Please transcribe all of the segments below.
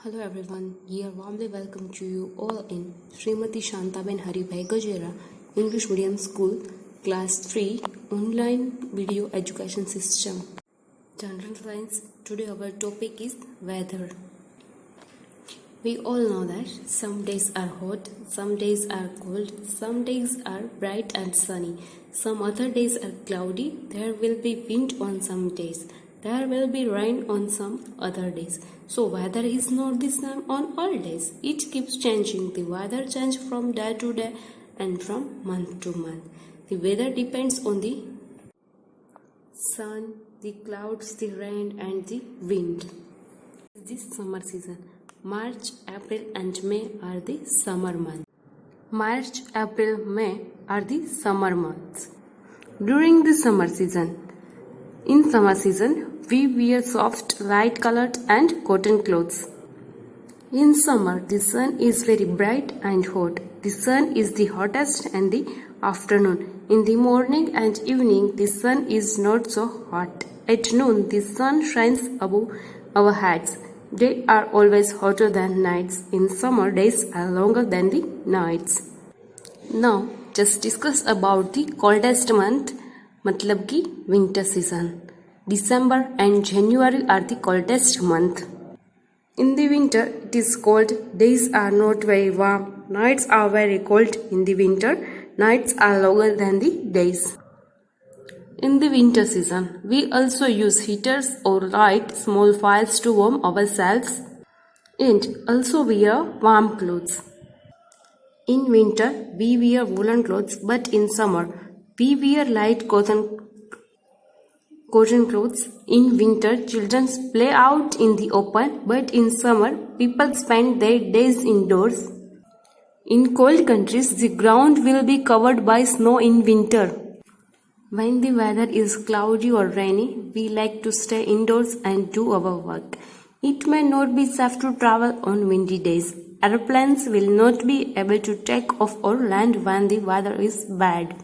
Hello everyone, here warmly welcome to you all in Srimati Shantaben Haribhai Gajera English Medium School Class 3 Online Video Education System. General Science. Today our topic is weather. We all know that some days are hot, some days are cold, some days are bright and sunny, some other days are cloudy, there will be wind on some days, there will be rain on some other days. So weather is not the same on all days. It keeps changing. The weather changes from day to day and from month to month. The weather depends on the sun, the clouds, the rain and the wind. This summer season. March, April and May are the summer months. March, April, May are the summer months. During the summer season, in summer season, we wear soft, light colored and cotton clothes. In summer, the sun is very bright and hot. The sun is the hottest in the afternoon. In the morning and evening, the sun is not so hot. At noon, the sun shines above our heads. Days are always hotter than nights. In summer, days are longer than the nights. Now, just discuss about the coldest month, मतलब कि winter season. December and January are the coldest month. In the winter, it is cold. Days are not very warm. Nights are very cold. In the winter, nights are longer than the days. In the winter season, we also use heaters or light small fires to warm ourselves and also wear warm clothes. In winter, we wear woolen clothes, but in summer, we wear light cotton clothes. In winter, children play out in the open, but in summer, people spend their days indoors. In cold countries, the ground will be covered by snow in winter. When the weather is cloudy or rainy, we like to stay indoors and do our work. It may not be safe to travel on windy days. Airplanes will not be able to take off or land when the weather is bad.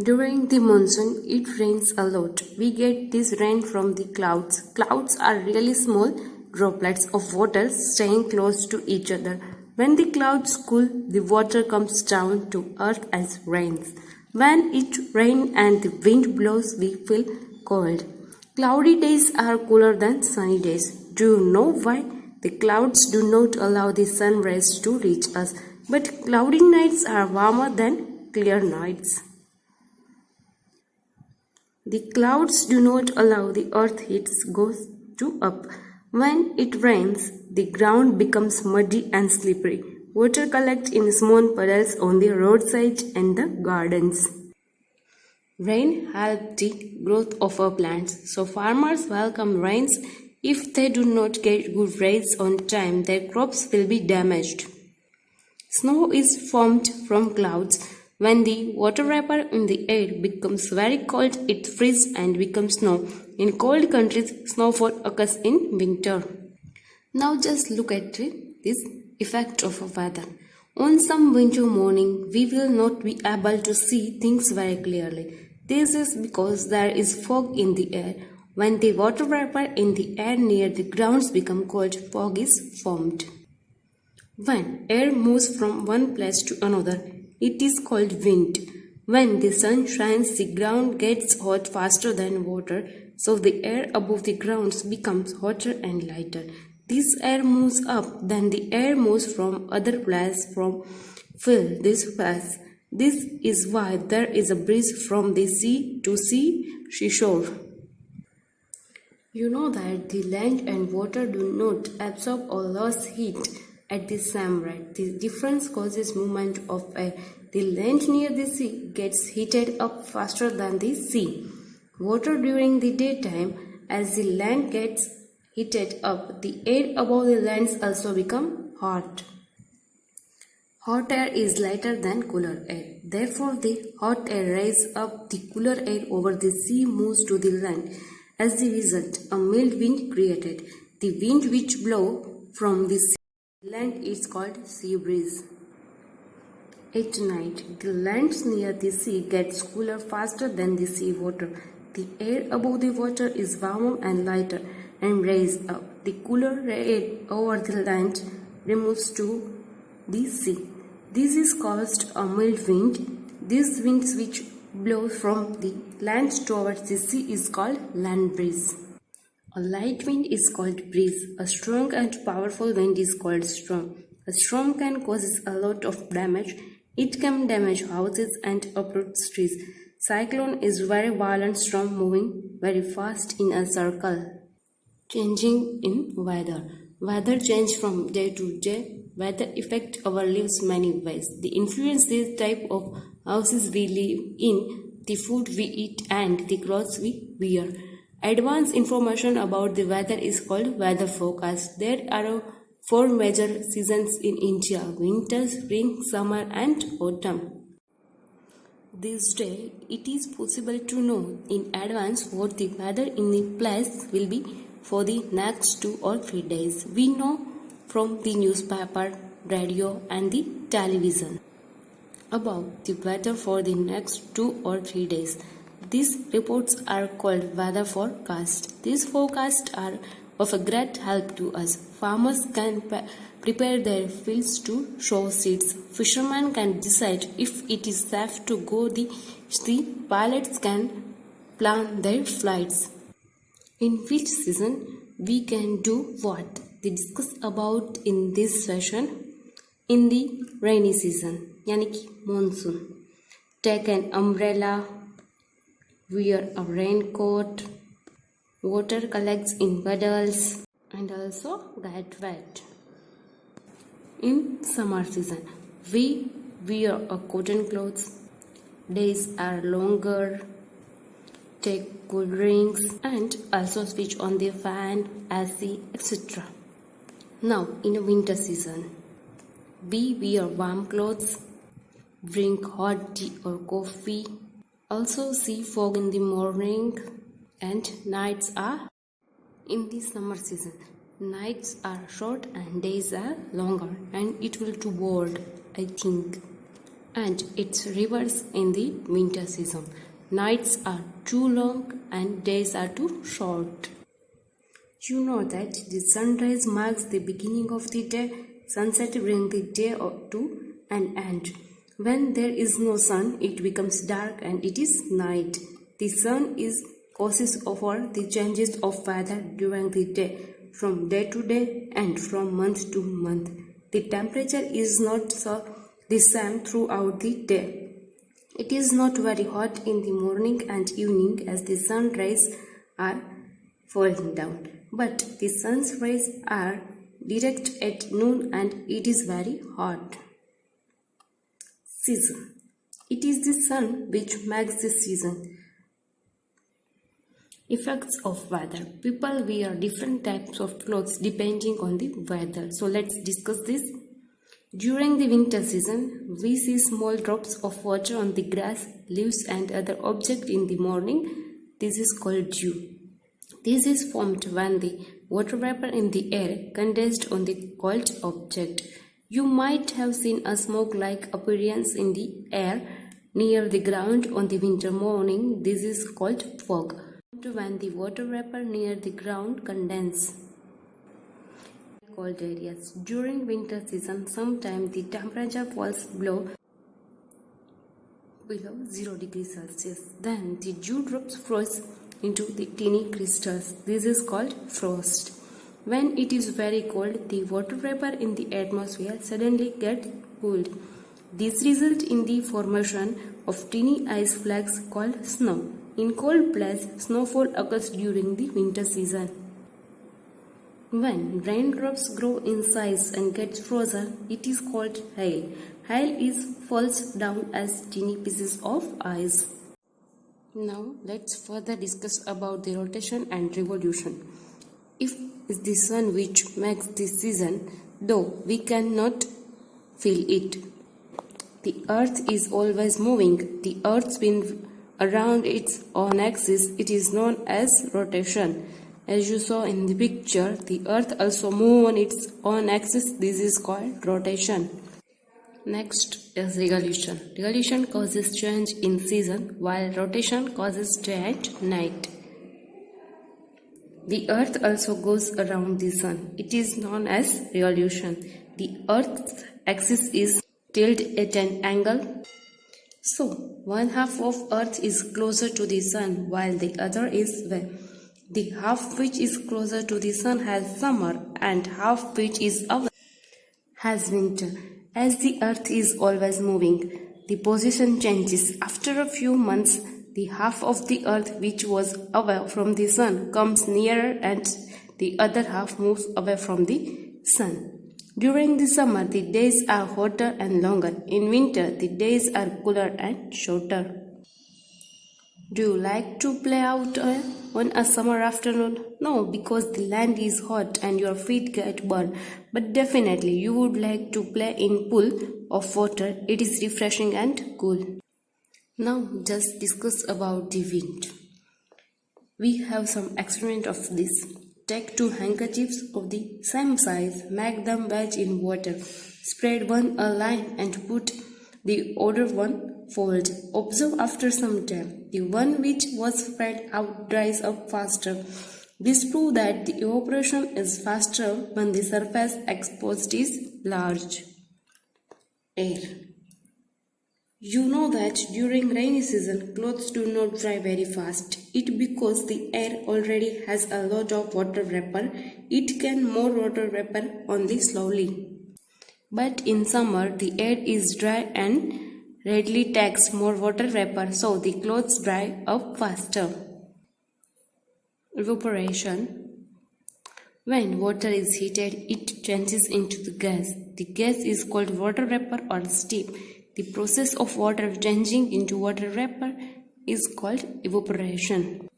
During the monsoon, it rains a lot. We get this rain from the clouds. Clouds are really small droplets of water staying close to each other. When the clouds cool, the water comes down to earth as rains. When it rains and the wind blows, we feel cold. Cloudy days are cooler than sunny days. Do you know why? The clouds do not allow the sun rays to reach us, but cloudy nights are warmer than clear nights. The clouds do not allow the earth heat goes to up. When it rains, the ground becomes muddy and slippery. Water collects in small puddles on the roadside and the gardens. Rain helps the growth of our plants, so farmers welcome rains. If they do not get good rains on time, their crops will be damaged. Snow is formed from clouds. When the water vapor in the air becomes very cold, it freezes and becomes snow. In cold countries, snowfall occurs in winter. Now just look at this effect of weather. On some winter morning, we will not be able to see things very clearly. This is because there is fog in the air. When the water vapor in the air near the ground becomes cold, fog is formed. When air moves from one place to another, it is called wind. When the sun shines, the ground gets hot faster than water, so the air above the ground becomes hotter and lighter. This air moves up, then the air moves from other places from fill this place. This is why there is a breeze from the sea to seashore. You know that the land and water do not absorb or lose heat at the same rate. The difference causes movement of air. The land near the sea gets heated up faster than the sea. Water during the daytime, as the land gets heated up, the air above the lands also become hot. Hot air is lighter than cooler air. Therefore, the hot air raises up, the cooler air over the sea moves to the land. As a result, a mild wind created. The wind which blows from the sea land is called sea breeze. At night, the land near the sea gets cooler faster than the sea water. The air above the water is warmer and lighter. and rise up. The cooler air over the land removes to the sea. This is called a mild wind. This wind which blows from the land towards the sea is called land breeze. A light wind is called breeze. A strong and powerful wind is called storm. A storm can cause a lot of damage. It can damage houses and uproot trees. Cyclone is very violent storm moving very fast in a circle. Changing in weather. Weather change from day to day. Weather affect our lives many ways. They influence the type of houses we live in, the food we eat, and the clothes we wear. Advanced information about the weather is called weather forecast. There are 4 major seasons in India: winter, spring, summer, and autumn. This day, it is possible to know in advance what the weather in the place will be for the next 2 or 3 days. We know from the newspaper, radio, and the television about the weather for the next 2 or 3 days. These reports are called weather forecast. These forecasts are of a great help to us. Farmers can prepare their fields to sow seeds. Fishermen can decide if it is safe to go the sea. Pilots can plan their flights. In which season we can do what? We discuss about in this session. In the rainy season, yani ki monsoon. Take an umbrella. Wear a raincoat, water collects in puddles, and also get wet. In summer season, we wear a cotton clothes, days are longer, take cool drinks, and also switch on the fan, AC, etc. Now, in a winter season, we wear warm clothes, drink hot tea or coffee, also see fog in the morning, and nights are in the summer season. Nights are short and days are longer, and it will too bold, I think. And it's reverse in the winter season. Nights are too long and days are too short. You know that the sunrise marks the beginning of the day, sunset brings the day to an end. When there is no sun, it becomes dark and it is night. The sun is causes over the changes of weather during the day, from day to day and from month to month. The temperature is not the same throughout the day. It is not very hot in the morning and evening as the sun rays are falling down, but the sun's rays are direct at noon and it is very hot. Season. It is the sun which makes the season. Effects of weather. People wear different types of clothes depending on the weather. So let's discuss this. During the winter season, we see small drops of water on the grass, leaves and other objects in the morning. This is called dew. This is formed when the water vapor in the air condensed on the cold object. You might have seen a smoke-like appearance in the air near the ground on the winter morning. This is called fog. When the water vapor near the ground condenses. Cold areas. During winter season, sometimes the temperature falls below 0 degrees Celsius. Then the dew drops freeze into the tiny crystals. This is called frost. When it is very cold, the water vapor in the atmosphere suddenly gets cooled. This results in the formation of tiny ice flakes called snow. In cold places, snowfall occurs during the winter season. When raindrops grow in size and get frozen, it is called hail. Hail falls down as tiny pieces of ice. Now let's further discuss about the rotation and revolution. If it's the sun which makes the season, though we cannot feel it. The earth is always moving. The earth spins around its own axis. It is known as rotation. As you saw in the picture, the earth also moves on its own axis. This is called rotation. Next is revolution. Revolution causes change in season, while rotation causes day and night. The earth also goes around the sun. It is known as revolution. The earth's axis is tilted at an angle. So, one half of earth is closer to the sun while the other is away. The half which is closer to the sun has summer and half which is away has winter. As the earth is always moving, the position changes. After a few months, the half of the earth which was away from the sun comes nearer and the other half moves away from the sun. During the summer, the days are hotter and longer. In winter, the days are cooler and shorter. Do you like to play out on a summer afternoon? No, because the land is hot and your feet get burned. But definitely you would like to play in pool of water. It is refreshing and cool. Now just discuss about the wind. We have some experiment of this. Take 2 handkerchiefs of the same size, make them wedge in water. Spread one a line and put the other one fold. Observe after some time. The one which was spread out dries up faster. This proves that the evaporation is faster when the surface exposed is large. Air. You know that during rainy season, clothes do not dry very fast. It because the air already has a lot of water vapor. It can more water vapor only slowly. But in summer, the air is dry and readily takes more water vapor, so the clothes dry up faster. Evaporation. When water is heated, it changes into the gas. The gas is called water vapor or steam. The process of water changing into water vapor is called evaporation.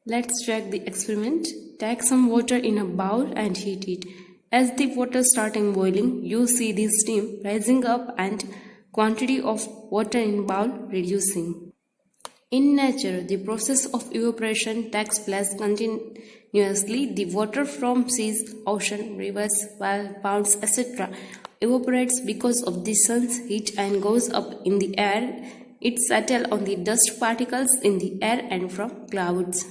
Let's check the experiment. Take some water in a bowl and heat it. As the water starting boiling, you see the steam rising up and quantity of water in bowl reducing. In nature, the process of evaporation takes place continuously. The water from seas, ocean, rivers, wells, ponds, etc. evaporates because of the sun's heat and goes up in the air. It settles on the dust particles in the air and from clouds.